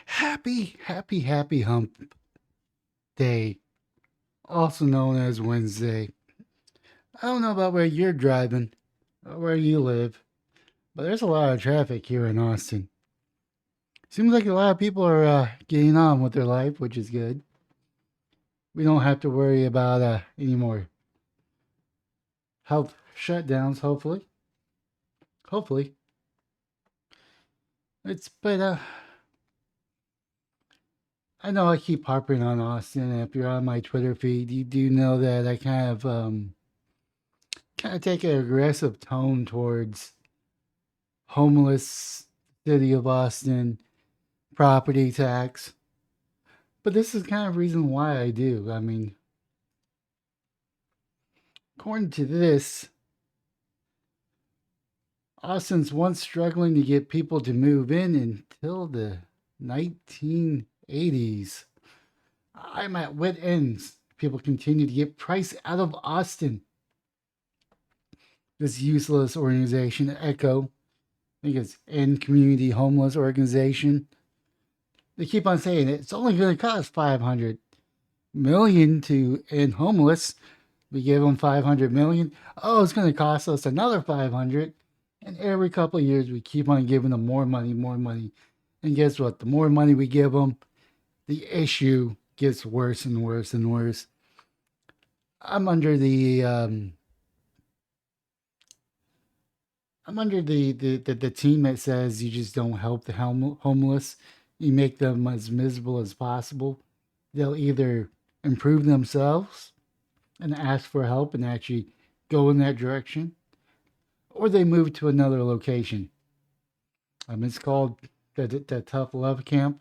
Happy hump day, also known as Wednesday. I don't know about where you're driving or where you live, but there's a lot of traffic here in Austin. Seems like a lot of people are getting on with their life, which is good. We don't have to worry about any more health shutdowns, hopefully. Hopefully. But I know I keep harping on Austin. And if you're on my Twitter feed, you do know that I kind of take an aggressive tone towards homeless city of Austin, property tax. But this is kind of reason why I do. I mean, according to this, Austin's once struggling to get people to move in until the 1980s. I'm at wit ends. People continue to get price out of Austin. This useless organization, ECHO, I think it's End Community Homeless Organization. They keep on saying it's only going to cost 500 million to end homeless. We give them 500 million. Oh, it's going to cost us another 500. And every couple of years, we keep on giving them more money, more money. And guess what? The more money we give them, the issue gets worse and worse and worse. I'm under the I'm under the team that says you just don't help the homeless. You make them as miserable as possible. They'll either improve themselves and ask for help and actually go in that direction, or they move to another location. It's called the tough love camp.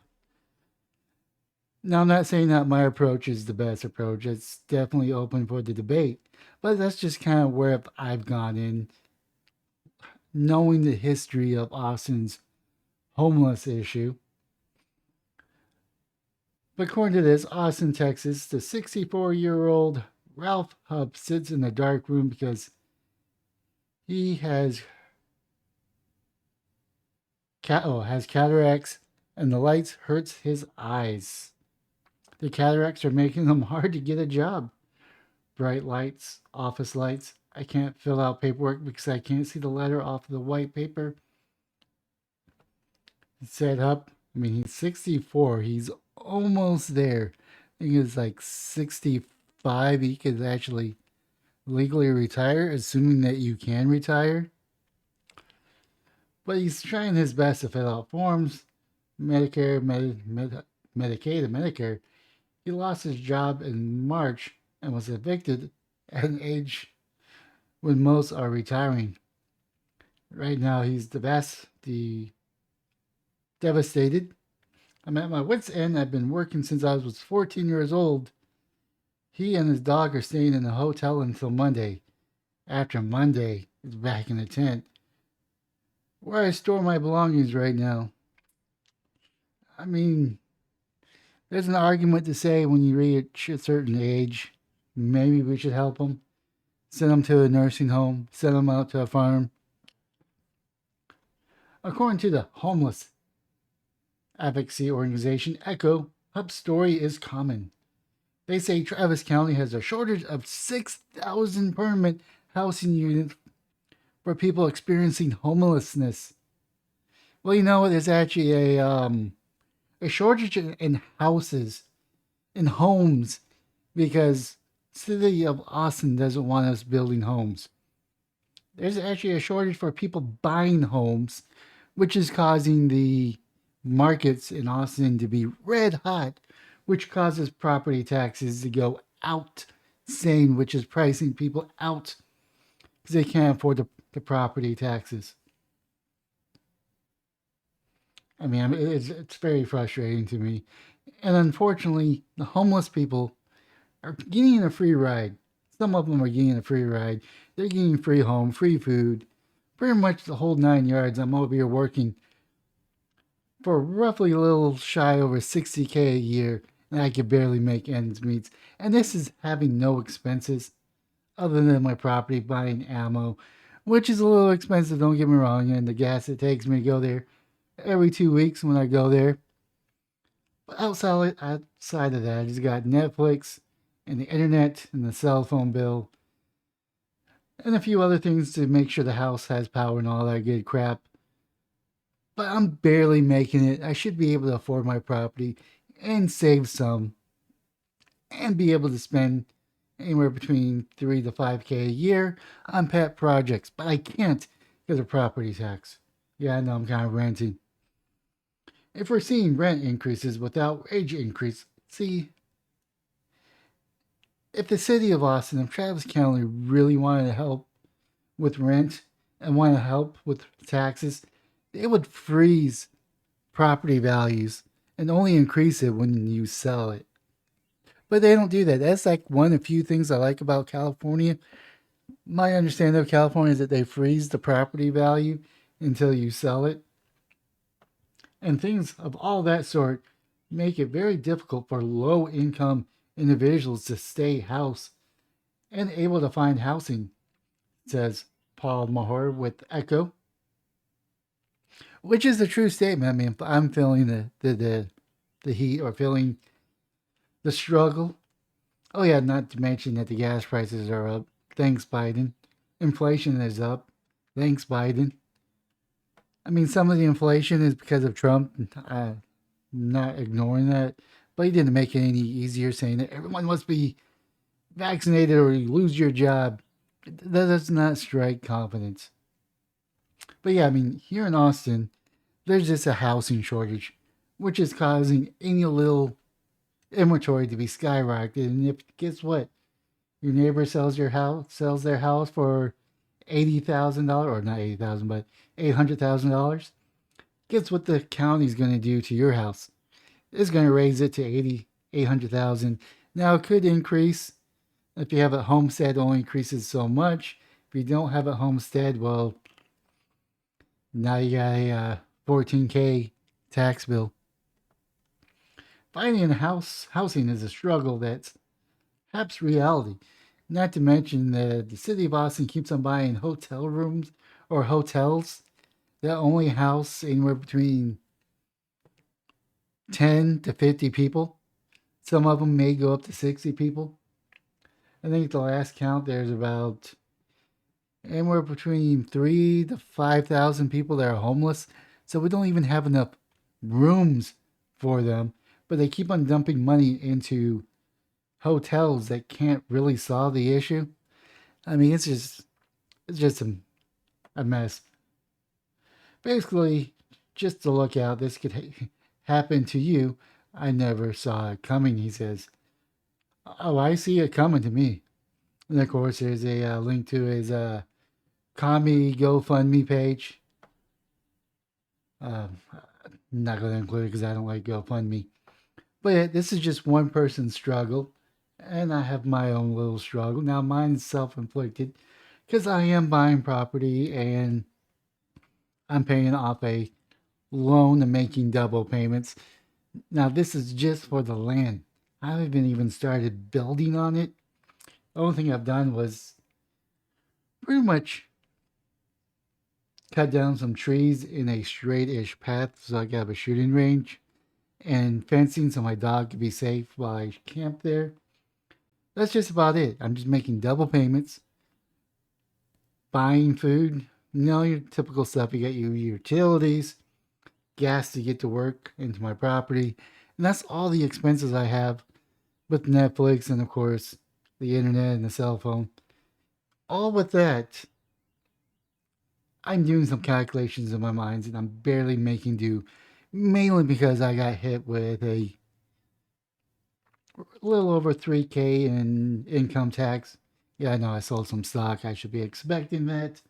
Now, I'm not saying that my approach is the best approach. It's definitely open for the debate, but that's just kind of where I've gone in, knowing the history of Austin's homeless issue. But according to this, Austin, Texas, the 64-year-old Ralph Hupp sits in a dark room because he has cataracts and the lights hurts his eyes. The cataracts are making them hard to get a job. Bright lights, office lights. I can't fill out paperwork because I can't see the letter off the white paper. It said Hupp. I mean, he's 64. He's almost there. I think it's like 65. He could actually legally retire, assuming that you can retire. But he's trying his best to fill out forms. Medicare, Medicaid, and Medicare. He lost his job in March and was evicted at an age when most are retiring. Right now, he's the devastated. I'm at my wits' end. I've been working since I was 14 years old. He and his dog are staying in the hotel until Monday. After Monday, it's back in the tent where I store my belongings right now. I mean, there's an argument to say when you reach a certain age, maybe we should help them. Send them to a nursing home, send them out to a farm. According to the homeless advocacy organization ECHO, Hupp's story is common. They say Travis County has a shortage of 6,000 permanent housing units for people experiencing homelessness. Well, you know, there's actually a shortage in houses, in homes, because city of Austin doesn't want us building homes. There's actually a shortage for people buying homes, which is causing the markets in Austin to be red hot, which causes property taxes to go out insane, which is pricing people out because they can't afford the property taxes. I mean, it's very frustrating to me. And unfortunately, the homeless people are getting a free ride. Some of them are getting a free ride. They're getting free home, free food, pretty much the whole 9 yards. I'm over here working for roughly a little shy over 60K a year, and I can barely make ends meet. And this is having no expenses other than my property, buying ammo, which is a little expensive, don't get me wrong, and the gas it takes me to go there every 2 weeks when I go there. But outside of that, he's got Netflix and the internet and the cell phone bill and a few other things to make sure the house has power and all that good crap. But I'm barely making it. I should be able to afford my property and save some and be able to spend anywhere between 3 to 5K a year on pet projects, but I can't because of property tax. Yeah, I know I'm kind of ranting. If we're seeing rent increases without wage increase, see, if the city of Austin, if Travis County really wanted to help with rent and want to help with taxes, they would freeze property values and only increase it when you sell it. But they don't do that. That's like one of the few things I like about California. My understanding of California is that they freeze the property value until you sell it. And things of all that sort make it very difficult for low income individuals to stay house and able to find housing, says Paul Mahor with Echo, which is a true statement. I mean, I'm feeling the heat or feeling the struggle. Oh, yeah, not to mention that the gas prices are up. Thanks, Biden. Inflation is up. Thanks, Biden. I mean, some of the inflation is because of Trump. Not ignoring that, but he didn't make it any easier saying that everyone must be vaccinated or you lose your job. That does not strike confidence. But yeah, I mean, here in Austin, there's just a housing shortage, which is causing any little inventory to be skyrocketed. And if guess what, your neighbor sells their house for $80,000, or not 80,000, but $800,000. Guess what the county's going to do to your house? It's going to raise it to 800,000. Now it could increase if you have a homestead. Only increases so much. If you don't have a homestead, well, now you got a 14K tax bill. Finding housing is a struggle that's perhaps reality. Not to mention that the city of Austin keeps on buying hotel rooms or hotels that only house anywhere between 10 to 50 people. Some of them may go up to 60 people. I think the last count there's about anywhere between 3 to 5,000 people that are homeless. So we don't even have enough rooms for them. But they keep on dumping money into hotels that can't really solve the issue. I mean, it's just a mess. Basically, just to look out, this could happen to you. I never saw it coming, he says. Oh, I see it coming to me. And of course, there's a link to his Kami GoFundMe page. I'm not going to include it because I don't like GoFundMe. But yeah, this is just one person's struggle. And I have my own little struggle. Now, mine is self inflicted because I am buying property and I'm paying off a loan and making double payments. Now, this is just for the land. I haven't even started building on it. The only thing I've done was pretty much cut down some trees in a straight-ish path so I could have a shooting range and fencing so my dog could be safe while I camp there. That's just about it. I'm just making double payments, buying food, your typical stuff. You got your utilities, gas to get to work, into my property, and that's all the expenses I have with Netflix and, of course, the internet and the cell phone. All with that, I'm doing some calculations in my mind and I'm barely making do, mainly because I got hit with a little over 3K in income tax. Yeah, I know I sold some stock. I should be expecting that,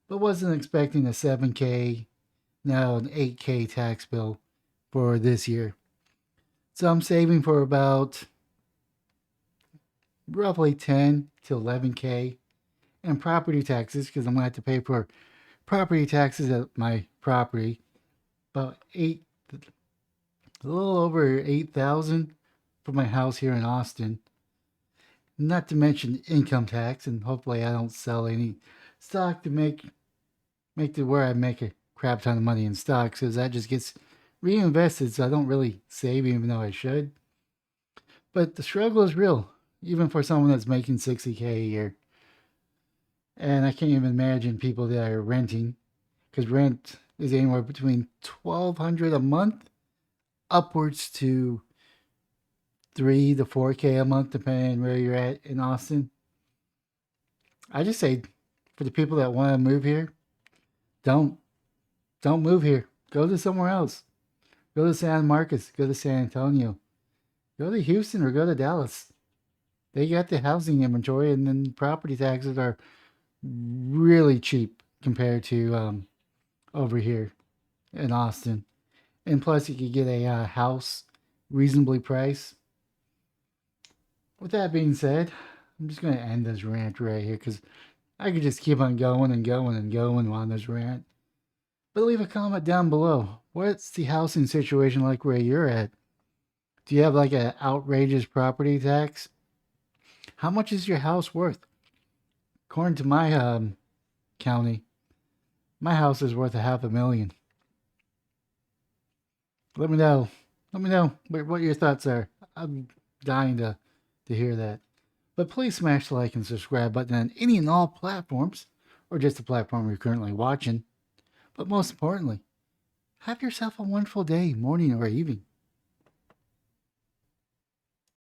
but wasn't expecting a 7K, now an 8K tax bill for this year. So I'm saving for about roughly 10 to 11K and property taxes because I'm going to have to pay for property taxes at my property. About a little over 8,000 for my house here in Austin. Not to mention income tax, and hopefully I don't sell any stock to make to where I make a crap ton of money in stocks, because that just gets reinvested, so I don't really save even though I should. But the struggle is real, even for someone that's making 60K a year. And I can't even imagine people that are renting, because rent is anywhere between 1,200 a month upwards to 3 to 4K a month, depending where you're at in Austin. I just say, for the people that want to move here, don't don't move here. Go to somewhere else. Go to San Marcos. Go to San Antonio. Go to Houston or go to Dallas. They got the housing inventory, and then property taxes are really cheap compared to over here in Austin. And plus, you could get a house reasonably priced. With that being said, I'm just going to end this rant right here because I could just keep on going and going and going on this rant. But leave a comment down below. What's the housing situation like where you're at? Do you have like an outrageous property tax? How much is your house worth? According to my county, my house is worth $500,000. Let me know. Let me know what your thoughts are. I'm dying to hear that. But please smash the like and subscribe button on any and all platforms, or just the platform you're currently watching. But most importantly, have yourself a wonderful day, morning, or evening.